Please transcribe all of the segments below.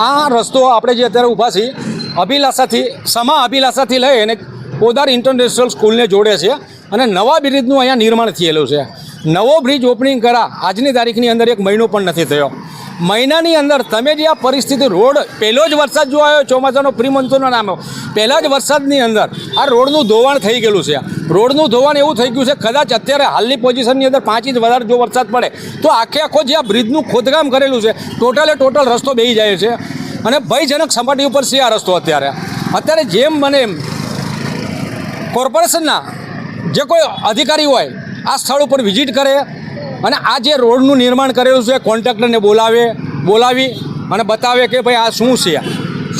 આ રસ્તો આપણે જે અત્યારે ઊભા છીએ અભિલાષાથી અભિલાષાથી લઈ અને પોદાર ઇન્ટરનેશનલ સ્કૂલને જોડે છે અને નવા બ્રિજનું અહીંયા નિર્માણ થયેલું છે. નવો બ્રિજ ઓપનિંગ કરા આજની તારીખની અંદર 1 મહિનો પણ નથી થયો. મહિનાની અંદર તમે જે આ પરિસ્થિતિ રોડ પહેલો જ વરસાદ જો આવ્યો ચોમાસાનો પ્રી મોન્સૂનનો નામ પહેલા જ વરસાદની અંદર આ રોડનું ધોવાણ થઈ ગયેલું છે. રોડનું ધોવાણ એવું થઈ ગયું છે કદાચ અત્યારે હાલની પોઝિશનની અંદર 5 ઇંચ વધારે જો વરસાદ પડે તો આખો જે આ બ્રિજનું ખોદકામ કરેલું છે ટોટલ રસ્તો બેસી જાય છે અને ભયજનક સપાટી ઉપર છે આ રસ્તો. અત્યારે જેમ મને કોર્પોરેશનના જે કોઈ અધિકારી હોય આ સ્થળ ઉપર વિઝિટ કરે અને આ જે રોડનું નિર્માણ કરેલું છે કોન્ટ્રાક્ટરને બોલાવી અને બતાવે કે ભાઈ આ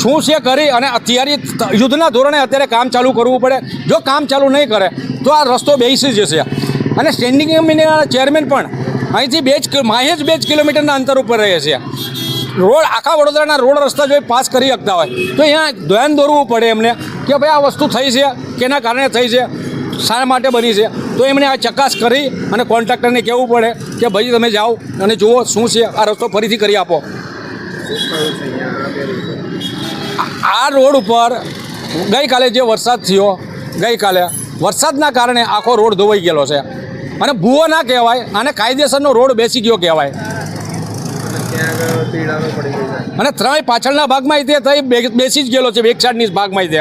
શું છે કરી અને અત્યારે યુદ્ધના ધોરણે અત્યારે કામ ચાલુ કરવું પડે. જો કામ ચાલુ નહીં કરે તો આ રસ્તો બેસી જશે. અને સ્ટેન્ડિંગ કમિટીના ચેરમેન પણ અહીંથી માહેજ 2 કિલોમીટરના અંતર ઉપર રહે છે. રોડ આખા વડોદરાના રોડ રસ્તા જો પાસ કરી શકતા હોય તો અહીંયા ધ્યાન દોરવું પડે એમને કે ભાઈ આ વસ્તુ થઈ છે કેના કારણે થઈ છે શા માટે બની છે. તો એમણે આ ચકાસ કરી અને કોન્ટ્રાક્ટરને કહેવું પડે કે ભાઈ તમે જાઓ અને જુઓ શું છે આ રસ્તો ફરીથી કરી આપો. આ રોડ ઉપર ગઈકાલે જે વરસાદ થયો વરસાદના કારણે આખો રોડ ધોવાઈ ગયેલો છે અને ભૂવો ના કહેવાય અને કાયદેસરનો રોડ બેસી ગયો કહેવાય. અને 3 પાછળના ભાગમાં તે બેસી જ ગયેલો છે. એક સાઈડની ભાગમાં તે